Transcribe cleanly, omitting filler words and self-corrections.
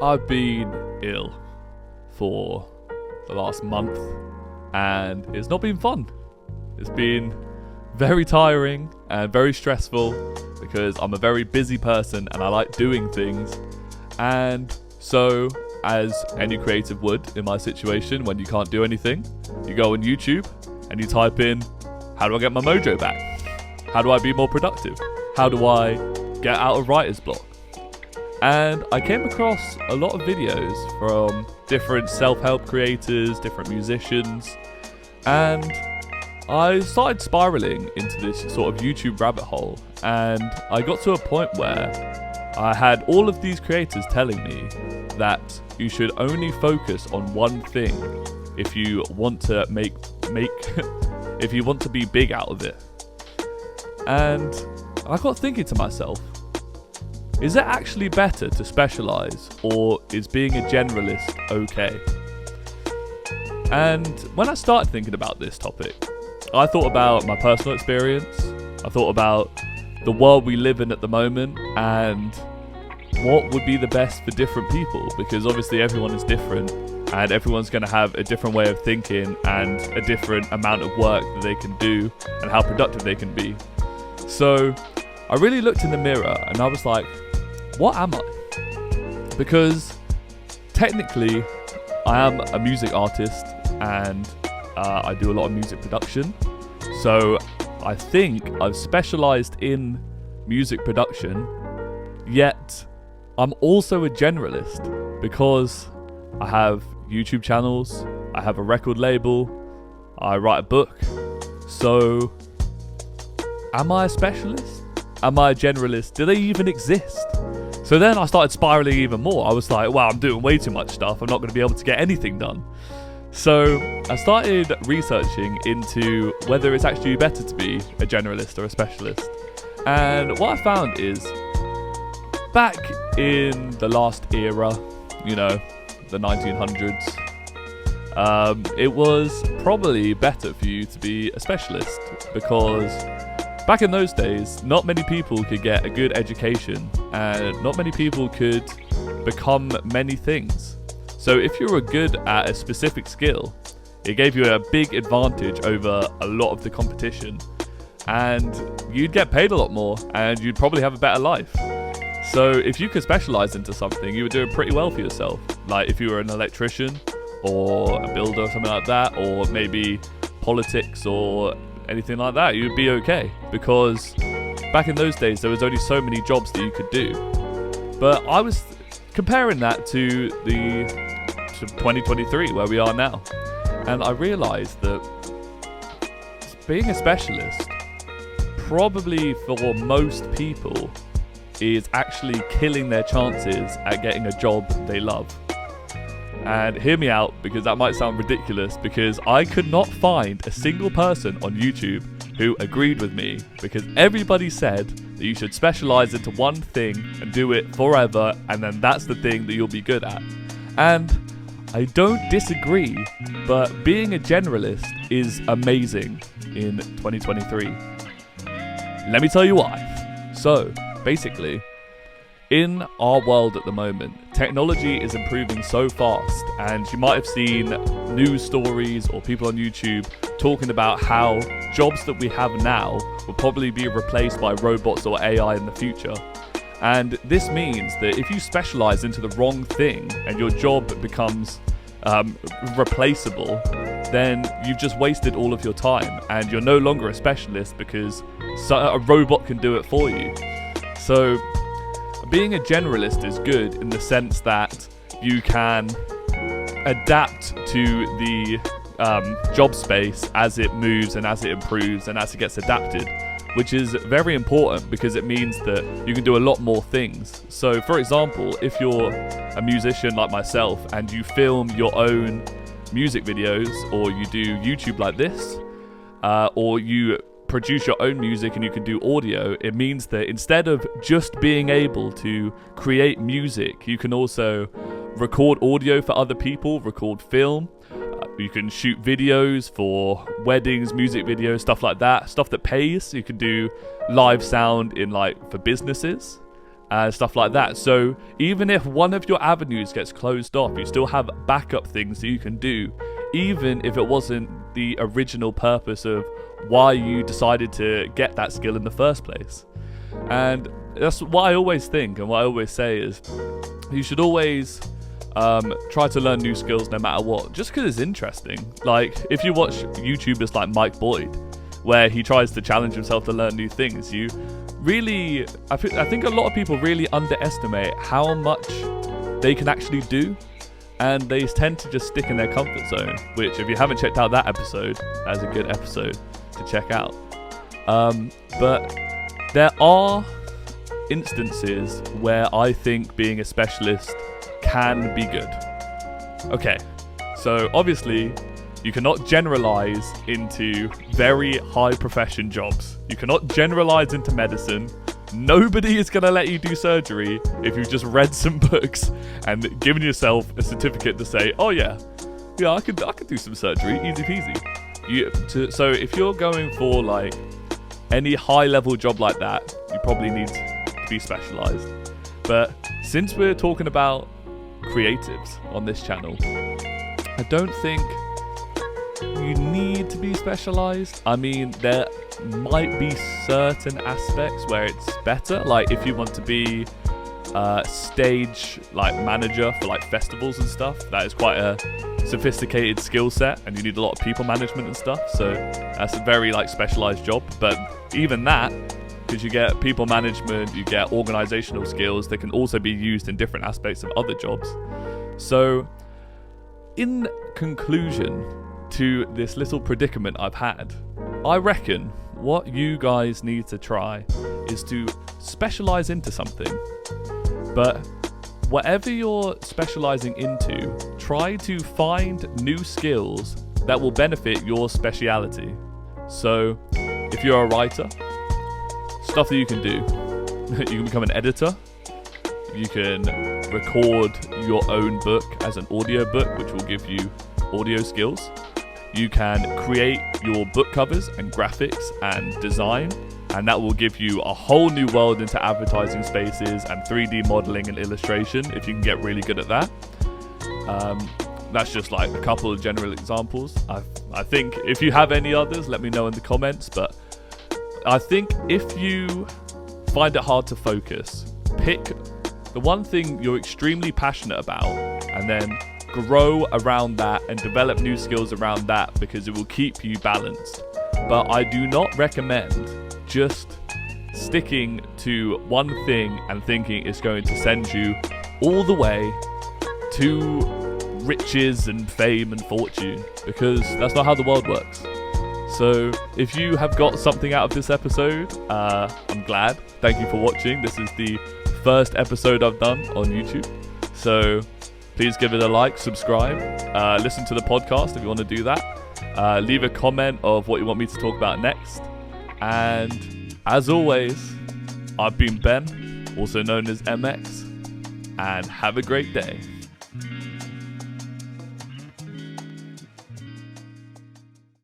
I've been ill for the last month and it's not been fun. It's been very tiring and very stressful because I'm a very busy person and I like doing things. And so, as any creative would in my situation, when you can't do anything, you go on YouTube and you type in, how do I get my mojo back? How do I be more productive? How do I get out of writer's block? And I came across a lot of videos from different self-help creators, different musicians, and I started spiraling into this sort of YouTube rabbit hole, and I got to a point where I had all of these creators telling me that you should only focus on one thing if you want to if you want to be big out of it. And I got thinking to myself, is it actually better to specialise, or is being a generalist okay? And when I started thinking about this topic, I thought about my personal experience, I thought about the world we live in at the moment, and what would be the best for different people, because obviously everyone is different, and everyone's going to have a different way of thinking and a different amount of work that they can do and how productive they can be. So I really looked in the mirror and I was like, what am I? Because technically I am a music artist and I do a lot of music production. So I think I've specialised in music production, yet I'm also a generalist because I have YouTube channels, I have a record label, I write a book. So am I a specialist? Am I a generalist? Do they even exist? So then I started spiraling even more. I was like, wow, I'm doing way too much stuff. I'm not going to be able to get anything done. So I started researching into whether it's actually better to be a generalist or a specialist. And what I found is, back in the last era, you know, the 1900s, it was probably better for you to be a specialist, because back in those days, not many people could get a good education and not many people could become many things. So if you were good at a specific skill, it gave you a big advantage over a lot of the competition, and you'd get paid a lot more and you'd probably have a better life. So if you could specialize into something, you were doing pretty well for yourself. Like if you were an electrician or a builder or something like that, or maybe politics or anything like that, you'd be okay, because back in those days there was only so many jobs that you could do. But I was comparing that to 2023 where we are now, and I realized that being a specialist probably for most people is actually killing their chances at getting a job they love. And hear me out, because that might sound ridiculous, because I could not find a single person on YouTube who agreed with me, because everybody said that you should specialize into one thing and do it forever, and then that's the thing that you'll be good at. And I don't disagree, but being a generalist is amazing in 2023. Let me tell you why. So, basically, in our world at the moment, technology is improving so fast, and you might have seen news stories or people on YouTube talking about how jobs that we have now will probably be replaced by robots or AI in the future. And this means that if you specialize into the wrong thing and your job becomes replaceable, then you've just wasted all of your time and you're no longer a specialist because a robot can do it for you. So being a generalist is good in the sense that you can adapt to the job space as it moves and as it improves and as it gets adapted, which is very important because it means that you can do a lot more things. So for example, if you're a musician like myself and you film your own music videos, or you do YouTube like this, or you produce your own music and you can do audio, it means that instead of just being able to create music, you can also record audio for other people, record film, you can shoot videos for weddings, music videos, stuff like that, stuff that pays. You can do live sound in for businesses, and stuff like that. So even if one of your avenues gets closed off, you still have backup things that you can do, even if it wasn't the original purpose of why you decided to get that skill in the first place. And that's what I always think, and what I always say is you should always try to learn new skills no matter what, just because it's interesting. Like, if you watch YouTubers like Mike Boyd, where he tries to challenge himself to learn new things, you really, I think a lot of people really underestimate how much they can actually do, and they tend to just stick in their comfort zone, which, if you haven't checked out that episode, that's a good episode to check out. But there are instances where I think being a specialist can be good. Okay, so obviously you cannot generalize into very high profession jobs. You cannot generalize into medicine. Nobody is going to let you do surgery if you've just read some books and given yourself a certificate to say, oh yeah, I could do some surgery, easy peasy. So if you're going for like any high level job like that, you probably need to be specialized. But since we're talking about creatives on this channel, I don't think you need to be specialized. I mean, there might be certain aspects where it's better, like if you want to be stage like manager for like festivals and stuff. That is quite a sophisticated skill set, and you need a lot of people management and stuff, so that's a very like specialized job. But even that, because you get people management, you get organizational skills that can also be used in different aspects of other jobs. So in conclusion to this little predicament I've had, I reckon what you guys need to try is to specialize into something. But whatever you're specializing into, try to find new skills that will benefit your speciality. So if you're a writer, stuff that you can do. You can become an editor. You can record your own book as an audio book, which will give you audio skills. You can create your book covers and graphics and design, and that will give you a whole new world into advertising spaces and 3D modeling and illustration if you can get really good at that. That's just like a couple of general examples. I think if you have any others, let me know in the comments. But I think if you find it hard to focus, pick the one thing you're extremely passionate about and then grow around that and develop new skills around that, because it will keep you balanced. But I do not recommend just sticking to one thing and thinking it's going to send you all the way to riches and fame and fortune, because that's not how the world works. So if you have got something out of this episode, I'm glad. Thank you for watching. This is the first episode I've done on YouTube, so please give it a like, subscribe, listen to the podcast if you want to do that. Leave a comment of what you want me to talk about next. And as always, I've been Ben, also known as MX, and have a great day.